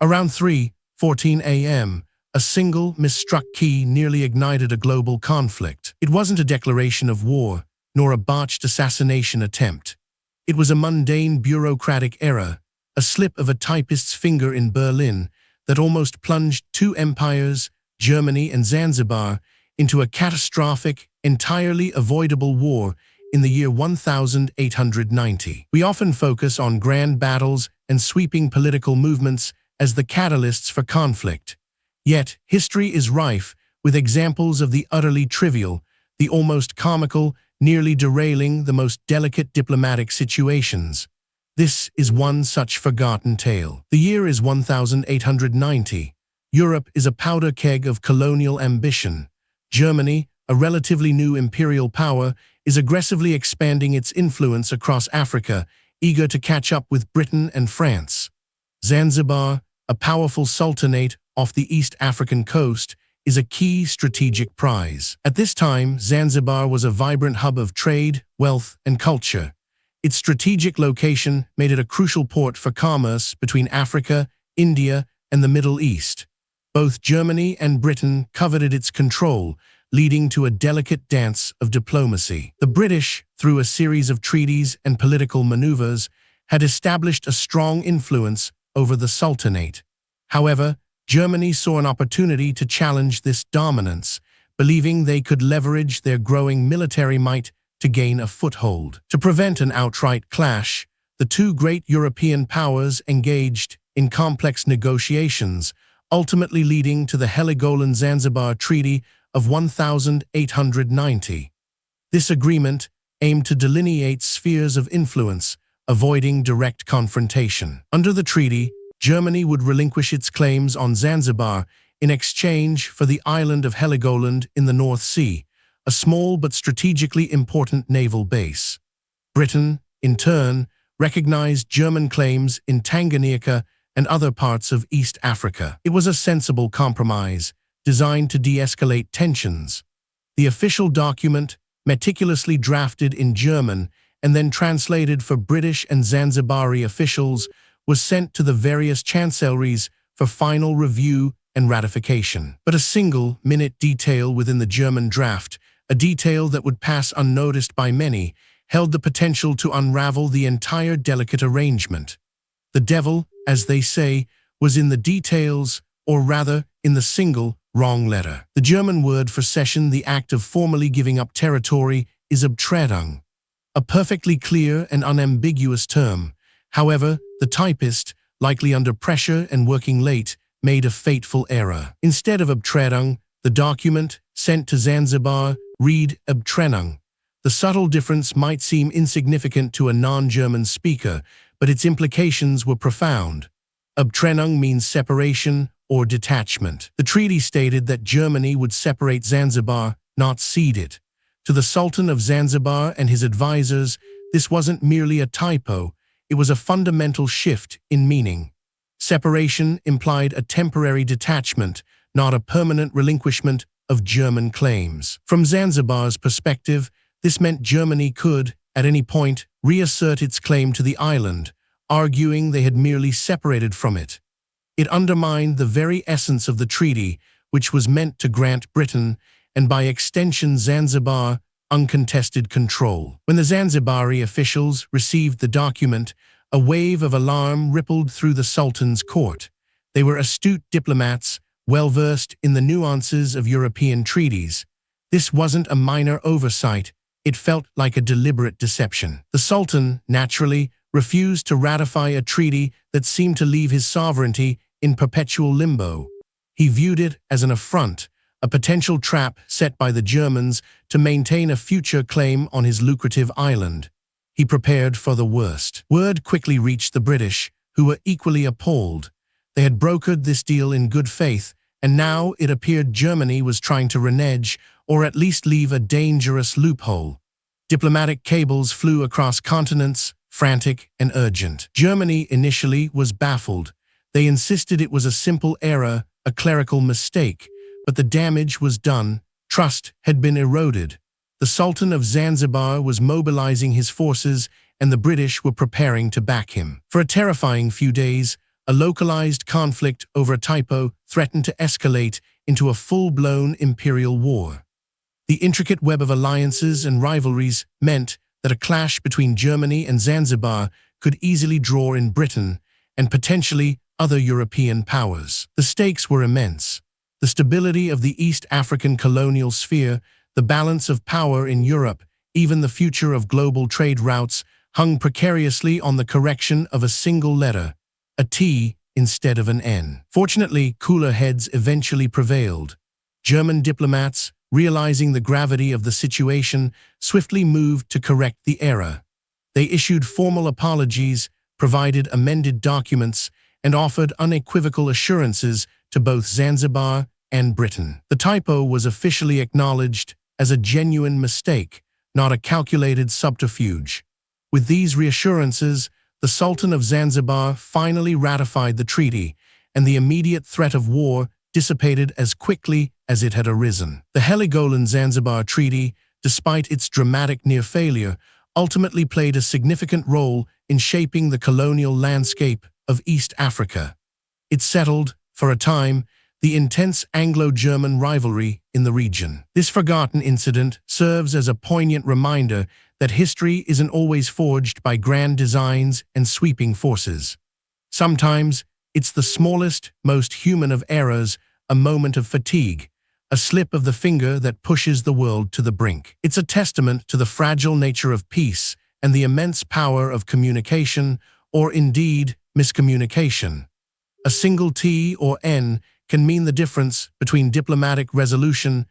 Around 3:14 a.m., a single misstruck key nearly ignited a global conflict. It wasn't a declaration of war, nor a botched assassination attempt. It was a mundane bureaucratic error, a slip of a typist's finger in Berlin that almost plunged two empires, Germany and Zanzibar, into a catastrophic, entirely avoidable war in the year 1890. We often focus on grand battles and sweeping political movements as the catalysts for conflict. Yet, history is rife with examples of the utterly trivial, the almost comical, nearly derailing the most delicate diplomatic situations. This is one such forgotten tale. The year is 1890. Europe is a powder keg of colonial ambition. Germany, a relatively new imperial power, is aggressively expanding its influence across Africa, eager to catch up with Britain and France. Zanzibar, a powerful sultanate off the East African coast, is a key strategic prize. At this time, Zanzibar was a vibrant hub of trade, wealth, and culture. Its strategic location made it a crucial port for commerce between Africa, India, and the Middle East. Both Germany and Britain coveted its control, leading to a delicate dance of diplomacy. The British, through a series of treaties and political maneuvers, had established a strong influence over the Sultanate. However, Germany saw an opportunity to challenge this dominance, believing they could leverage their growing military might to gain a foothold. To prevent an outright clash, the two great European powers engaged in complex negotiations, ultimately leading to the Heligoland-Zanzibar Treaty of 1890. This agreement aimed to delineate spheres of influence, avoiding direct confrontation. Under the treaty, Germany would relinquish its claims on Zanzibar in exchange for the island of Heligoland in the North Sea, a small but strategically important naval base. Britain, in turn, recognized German claims in Tanganyika and other parts of East Africa. It was a sensible compromise, designed to de-escalate tensions. The official document, meticulously drafted in German and then translated for British and Zanzibari officials, was sent to the various chancelleries for final review and ratification. But a single-minute detail within the German draft, a detail that would pass unnoticed by many, held the potential to unravel the entire delicate arrangement. The devil, as they say, was in the details, or rather, in the single, wrong letter. The German word for cession, the act of formally giving up territory, is Abtretung, a perfectly clear and unambiguous term. However, the typist, likely under pressure and working late, made a fateful error. Instead of Abtretung, the document, sent to Zanzibar, read Abtrennung. The subtle difference might seem insignificant to a non-German speaker, but its implications were profound. Abtrennung means separation or detachment. The treaty stated that Germany would separate Zanzibar, not cede it. To the Sultan of Zanzibar and his advisors, this wasn't merely a typo, it was a fundamental shift in meaning. Separation implied a temporary detachment, not a permanent relinquishment of German claims. From Zanzibar's perspective, this meant Germany could, at any point, reassert its claim to the island, arguing they had merely separated from it. It undermined the very essence of the treaty, which was meant to grant Britain, and by extension Zanzibar, uncontested control. When the Zanzibari officials received the document, a wave of alarm rippled through the Sultan's court. They were astute diplomats, well-versed in the nuances of European treaties. This wasn't a minor oversight, it felt like a deliberate deception. The Sultan, naturally, refused to ratify a treaty that seemed to leave his sovereignty in perpetual limbo. He viewed it as an affront, a potential trap set by the Germans to maintain a future claim on his lucrative island. He prepared for the worst. Word quickly reached the British, who were equally appalled. They had brokered this deal in good faith, and now it appeared Germany was trying to renege, or at least leave a dangerous loophole. Diplomatic cables flew across continents, frantic and urgent. Germany initially was baffled. They insisted it was a simple error, a clerical mistake, but the damage was done. Trust had been eroded. The Sultan of Zanzibar was mobilizing his forces, and the British were preparing to back him. For a terrifying few days, A localized conflict over a typo threatened to escalate into a full-blown imperial war. The intricate web of alliances and rivalries meant that a clash between Germany and Zanzibar could easily draw in Britain and potentially other European powers. The stakes were immense. The stability of the East African colonial sphere, the balance of power in Europe, even the future of global trade routes hung precariously on the correction of a single letter, a T instead of an N. Fortunately, cooler heads eventually prevailed. German diplomats, realizing the gravity of the situation, swiftly moved to correct the error. They issued formal apologies, provided amended documents, and offered unequivocal assurances to both Zanzibar and Britain. The typo was officially acknowledged as a genuine mistake, not a calculated subterfuge. With these reassurances, the Sultan of Zanzibar finally ratified the treaty, and the immediate threat of war dissipated as quickly as it had arisen. The Heligoland-Zanzibar Treaty, despite its dramatic near-failure, ultimately played a significant role in shaping the colonial landscape of East Africa. It settled, for a time, the intense Anglo-German rivalry in the region. This forgotten incident serves as a poignant reminder that history isn't always forged by grand designs and sweeping forces. Sometimes, it's the smallest, most human of errors, a moment of fatigue, a slip of the finger that pushes the world to the brink. It's a testament to the fragile nature of peace and the immense power of communication, or indeed, miscommunication. A single T or N can mean the difference between diplomatic resolution